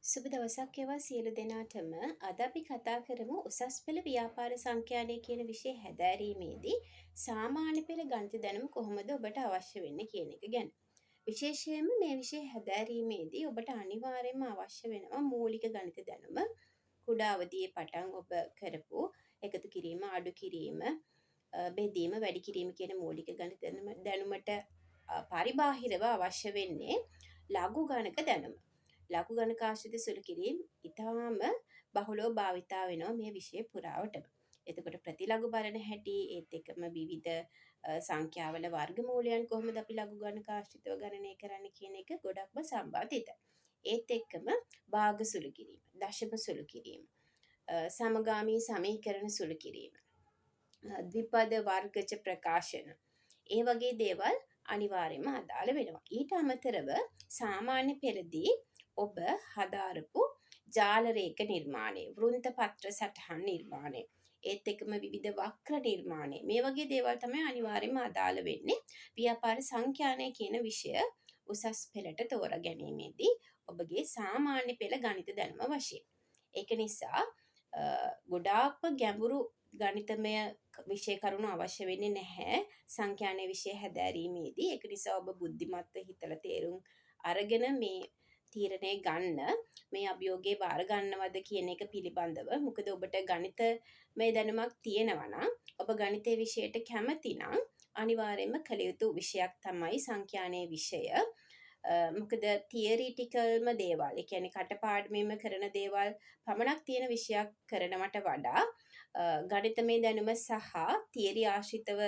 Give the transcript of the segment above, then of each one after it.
සුබ දවසක් ඒවා සියලු දෙනාටම අද අපි කතා කරමු උසස් පෙළ ව්‍යාපාර සංඛ්‍යානය කියන විෂය හැදෑරීමේදී සාමාන්‍ය පෙළ ගණිත දැනුම කොහොමද ඔබට අවශ්‍ය වෙන්නේ කියන එක ගැන. විශේෂයෙන්ම මේ විෂය හැදෑරීමේදී ඔබට අනිවාර්යයෙන්ම අවශ්‍ය වෙනවා මූලික ගණිත දැනුම. කුඩා අවදියේ පටන් ඔබ කරපු එකතු කිරීම, අඩු කිරීම, බෙදීම, වැඩි කිරීම කියන මූලික ගණිත දැනුමට පරිබාහිරව අවශ්‍ය වෙන්නේ ලඝු ගණක දැනුම. ලඝු ගණකාශ්‍රිත සුළුකිරීම් ඉතාම බහුලව භාවිතා වෙනවා මේ විෂය පුරාවටම. එතකොට ප්‍රතිලඝු බලන හැටි, ඒත් එක්කම විවිධ සංඛ්‍යාවල වර්ගමූලයන් කොහොමද අපි ලඝු ගණකාශ්‍රිතව ගණනය කරන්නේ කියන එක ගොඩක්ම සම්බන්ධිතයි. ඒත් එක්කම භාග සුළුකිරීම, දශම සුළුකිරීම, සමගාමී සමීකරණ සුළුකිරීම, ද්විපද වර්ගජ ප්‍රකාශන, ඒ වගේ දේවල් අනිවාර්යයෙන්ම අදාළ වෙනවා. ඊට අමතරව සාමාන්‍ය පෙළදී ඔබ හදාරපු ජාල රේඛ නිර්මාණය, වෘන්ත පත්‍ර සටහන් නිර්මාණය, ඒත් එක්කම විවිධ වක්‍ර නිර්මාණය, මේ වගේ දේවල් තමයි අනිවාර්යයෙන්ම අදාළ වෙන්නේ ව්‍යාපාර සංඛ්‍යානය කියන විෂය උසස් පෙළට තෝරා ගැනීමේදී ඔබගේ සාමාන්‍ය පෙළ ගණිත දැනුම වශයෙන්. ඒක නිසා ගොඩාක්ම ගැඹුරු ගණිතමය විෂය කරුණු අවශ්‍ය වෙන්නේ නැහැ සංඛ්‍යාන විෂය හැදෑරීමේදී. ඒක නිසා ඔබ බුද්ධිමත්ව හිතලා තේරුම් අරගෙන මේ තීරණය ගන්න, මේ අභියෝගේ බාර ගන්නවද කියන එක පිළිබඳව. මොකද ඔබට ගණිතමය දැනුමක් තියෙනවා නම්, ඔබ ගණිතයේ විෂයට කැමති නම් අනිවාර්යයෙන්ම කළ යුතු විෂයක් තමයි සංඛ්‍යානයේ විෂය. මොකද තියරිටිකල්ම දේවල්, ඒ කියන්නේ කටපාඩමෙම කරන දේවල් පමණක් තියෙන විෂයක් කරනවට වඩා ගණිතමය දැනුම සහ තියරි ආශ්‍රිතව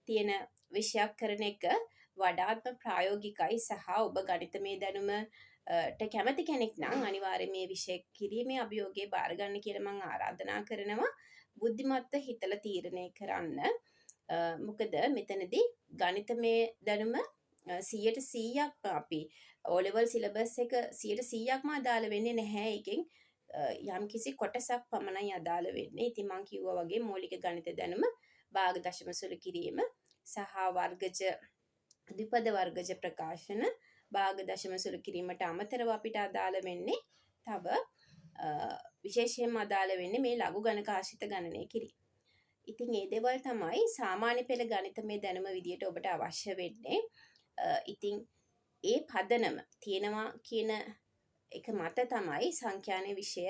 තියෙන විෂයක් කරන එක වඩාත්ම ප්‍රායෝගිකයි. සහ ඔබ ගණිතමය දැනුමට කැමති කෙනෙක් නම් අනිවාර්යයෙන් මේ විෂය කිරීමේ අභියෝගය බාර ගන්න කියලා මම ආරාධනා කරනවා. බුද්ධිමත්ව හිතලා තීරණය කරන්න. මොකද මෙතනදී ගණිතමය දැනුම 100%ක්ම අපි O level syllabus එක 100%ක්ම අදාළ වෙන්නේ නැහැ. ඒකෙන් යම්කිසි කොටසක් පමණයි අදාළ වෙන්නේ. ඉතින් මම කිව්වා වගේ මූලික ගණිත දැනුම, භාග දශම සුළුකිරීම සහ වර්ගජ ද්විපද වර්ගජ ප්‍රකාශන, භාග දශම සුළුකිරීමට අමතරව අපිට අදාළ වෙන්නේ තව විශේෂයෙන්ම අදාළ වෙන්නේ මේ ලඝු ගණකාශ්‍රිත ගණනය කිරීම. ඉතින් මේ දේවල් තමයි සාමාන්‍ය පෙළ ගණිතමය දැනුම විදියට ඔබට අවශ්‍ය වෙන්නේ. ඉතින් ඒ පදනම තියෙනවා කියන එක මත තමයි සංඛ්‍යාන විෂය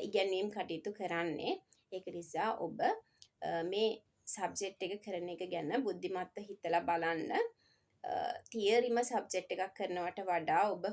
ඉගැන්වීම් කටයුතු කරන්නේ. ඒක නිසා ඔබ මේ සබ්ජෙක්ට් එක කරන එක ගැන බුද්ධිමත්ව හිතලා බලන්න. තියරිම සබ්ජෙක්ට් එකක් කරනවට වඩා ඔබ